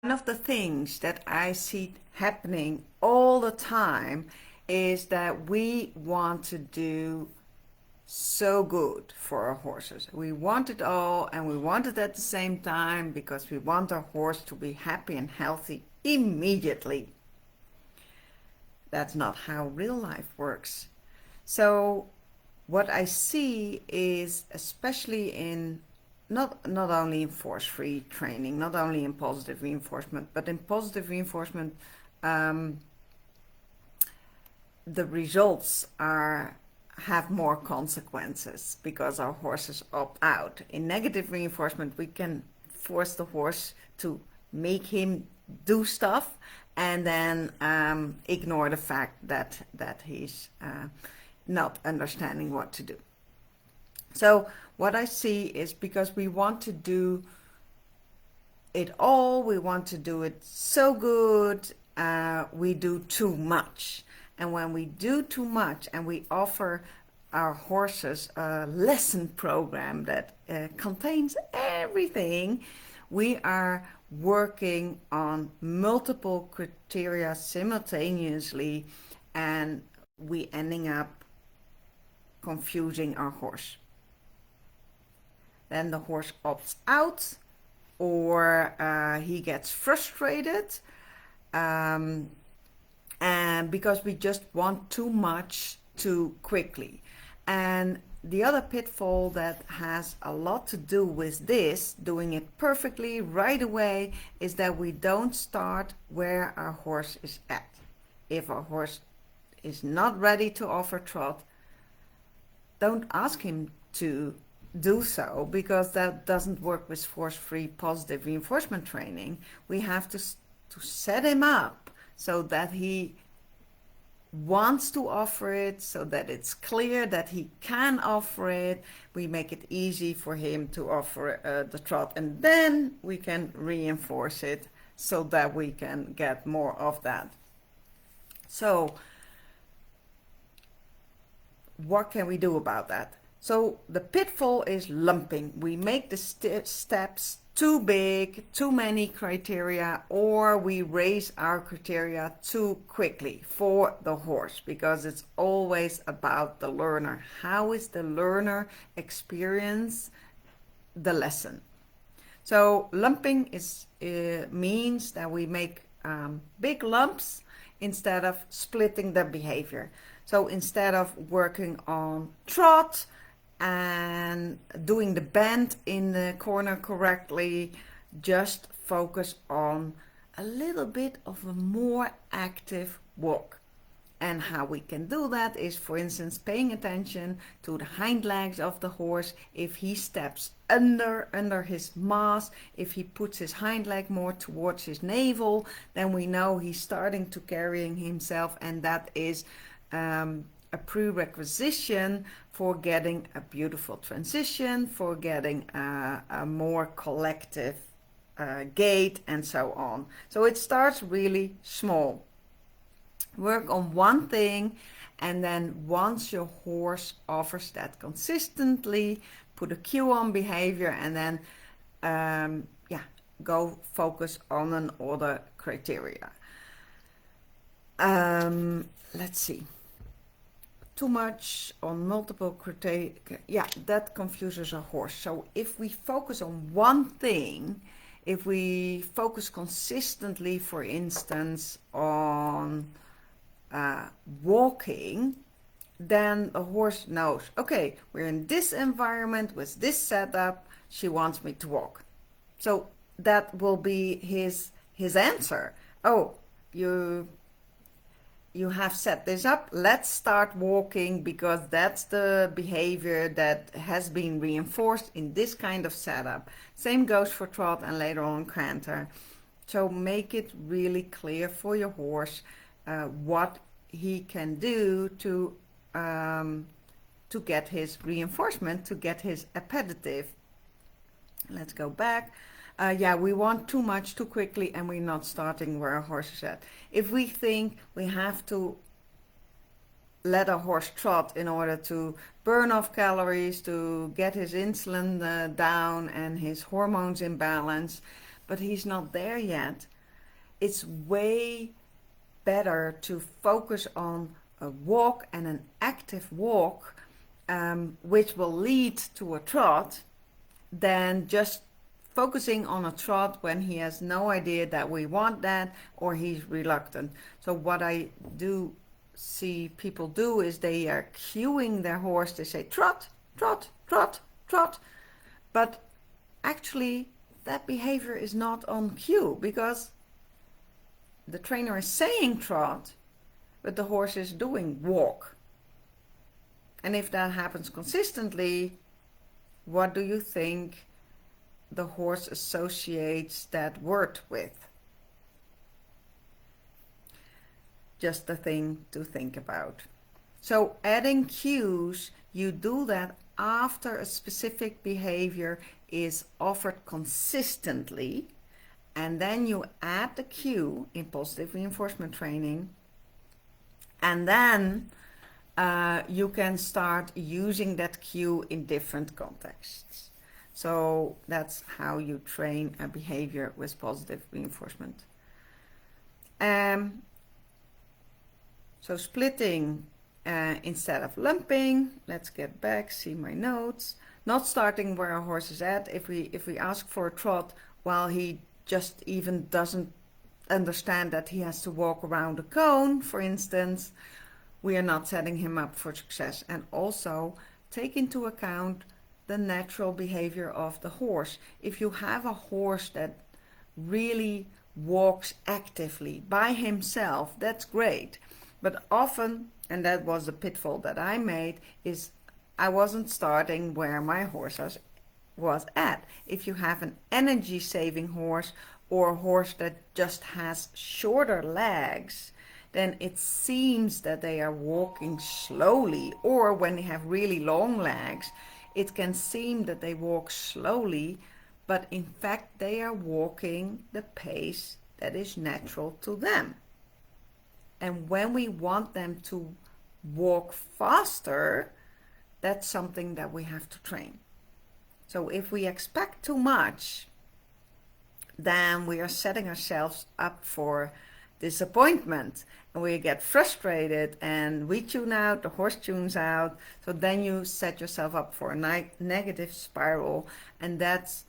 One of the things that I see happening all the time is that we want to do so good for our horses. We want it all, and we want it at the same time because we want our horse to be happy and healthy immediately. That's not how real life works. So what I see is, especially in not only in force-free training, not only in positive reinforcement, but in positive reinforcement, um, the results have more consequences because our horses opt out. In negative reinforcement, we can force the horse to make him do stuff and then ignore the fact that he's not understanding what to do. So what I see is, because we want to do it all, we want to do it so good, we do too much. And when we do too much and we offer our horses a lesson program that contains everything, we are working on multiple criteria simultaneously, and we ending up confusing our horse. Then the horse opts out, or he gets frustrated, and because we just want too much too quickly. And the other pitfall that has a lot to do with this, doing it perfectly right away, is that we don't start where our horse is at. If our horse is not ready to offer trot, don't ask him to do so, because that doesn't work with force-free positive reinforcement training. We have to set him up so that he wants to offer it, so that it's clear that he can offer it. We make it easy for him to offer the trot, and then we can reinforce it so that we can get more of that. So what can we do about that? So the pitfall is lumping. We make the steps too big, too many criteria, or we raise our criteria too quickly for the horse, because it's always about the learner. How is the learner experience the lesson? So lumping means that we make big lumps instead of splitting the behavior. So instead of working on trot and doing the bend in the corner correctly, just focus on a little bit of a more active walk. And how we can do that is, for instance, paying attention to the hind legs of the horse. If he steps under his mass, if he puts his hind leg more towards his navel, then we know he's starting to carrying himself, and that is a prerequisite for getting a beautiful transition, for getting a more collective gait, and so on. So it starts really small. Work on one thing, and then once your horse offers that consistently, put a cue on behavior, and then go focus on another criteria. Let's see. Too much on multiple criteria, that confuses a horse. So if we focus on one thing, if we focus consistently, for instance, on walking, then a horse knows, okay, we're in this environment with this setup, she wants me to walk. So that will be his answer. Oh, you have set this up, let's start walking, because that's the behavior that has been reinforced in this kind of setup. Same goes for trot and later on canter. So make it really clear for your horse what he can do to get his reinforcement, to get his appetitive. Let's go back. We want too much too quickly, and we're not starting where our horse is at. If we think we have to let a horse trot in order to burn off calories, to get his insulin down and his hormones in balance, but he's not there yet, it's way better to focus on a walk and an active walk, which will lead to a trot, than just focusing on a trot when he has no idea that we want that or he's reluctant. So what I do see people do is they are cueing their horse. They say trot, trot, trot, trot. But actually that behavior is not on cue, because the trainer is saying trot, but the horse is doing walk. And if that happens consistently, what do you think the horse associates that word with? Just a thing to think about. So adding cues, you do that after a specific behavior is offered consistently, and then you add the cue in positive reinforcement training, and then you can start using that cue in different contexts. So that's how you train a behavior with positive reinforcement. So splitting instead of lumping. Let's get back, see my notes. Not starting where a horse is at. If we ask for a trot while he just even doesn't understand that he has to walk around a cone, for instance, we are not setting him up for success. And also take into account the natural behavior of the horse. If you have a horse that really walks actively by himself, that's great. But often, and that was the pitfall that I made, is I wasn't starting where my horse was at. If you have an energy saving horse or a horse that just has shorter legs, then it seems that they are walking slowly, or when they have really long legs, it can seem that they walk slowly, but in fact they are walking the pace that is natural to them. And when we want them to walk faster, that's something that we have to train. So if we expect too much, then we are setting ourselves up for disappointment, and we get frustrated and we tune out, the horse tunes out. So then you set yourself up for a negative spiral, and that's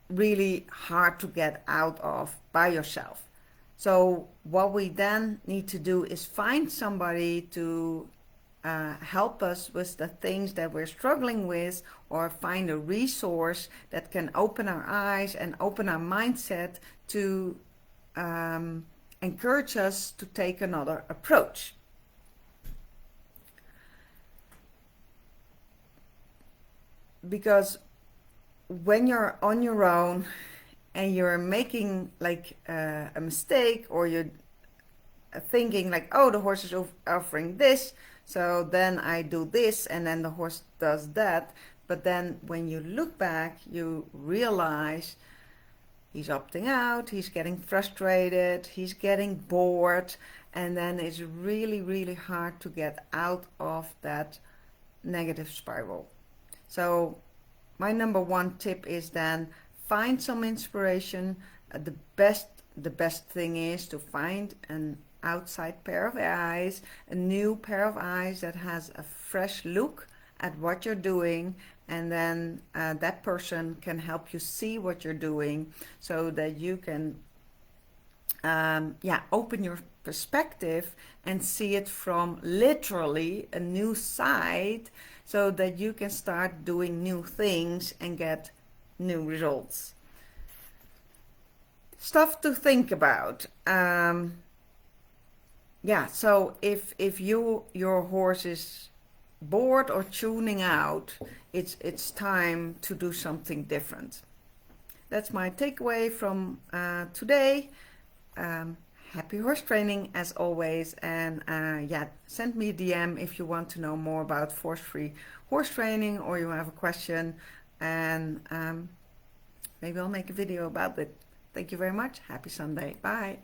really hard to get out of by yourself. So what we then need to do is find somebody to help us with the things that we're struggling with, or find a resource that can open our eyes and open our mindset to encourage us to take another approach. Because when you're on your own and you're making like a mistake, or you're thinking like, oh, the horse is offering this, so then I do this, and then the horse does that. But then when you look back, you realize he's opting out, he's getting frustrated, he's getting bored, and then it's really, really hard to get out of that negative spiral. So my number one tip is then find some inspiration. The best thing is to find an outside pair of eyes, a new pair of eyes that has a fresh look at what you're doing, and then that person can help you see what you're doing, so that you can open your perspective and see it from literally a new side, so that you can start doing new things and get new results. Stuff to think about. So if your horse is bored or tuning out, it's time to do something different. That's my takeaway from today. Happy horse training as always, and send me a DM if you want to know more about force-free horse training, or you have a question, and maybe I'll make a video about it. Thank you very much. Happy Sunday. Bye.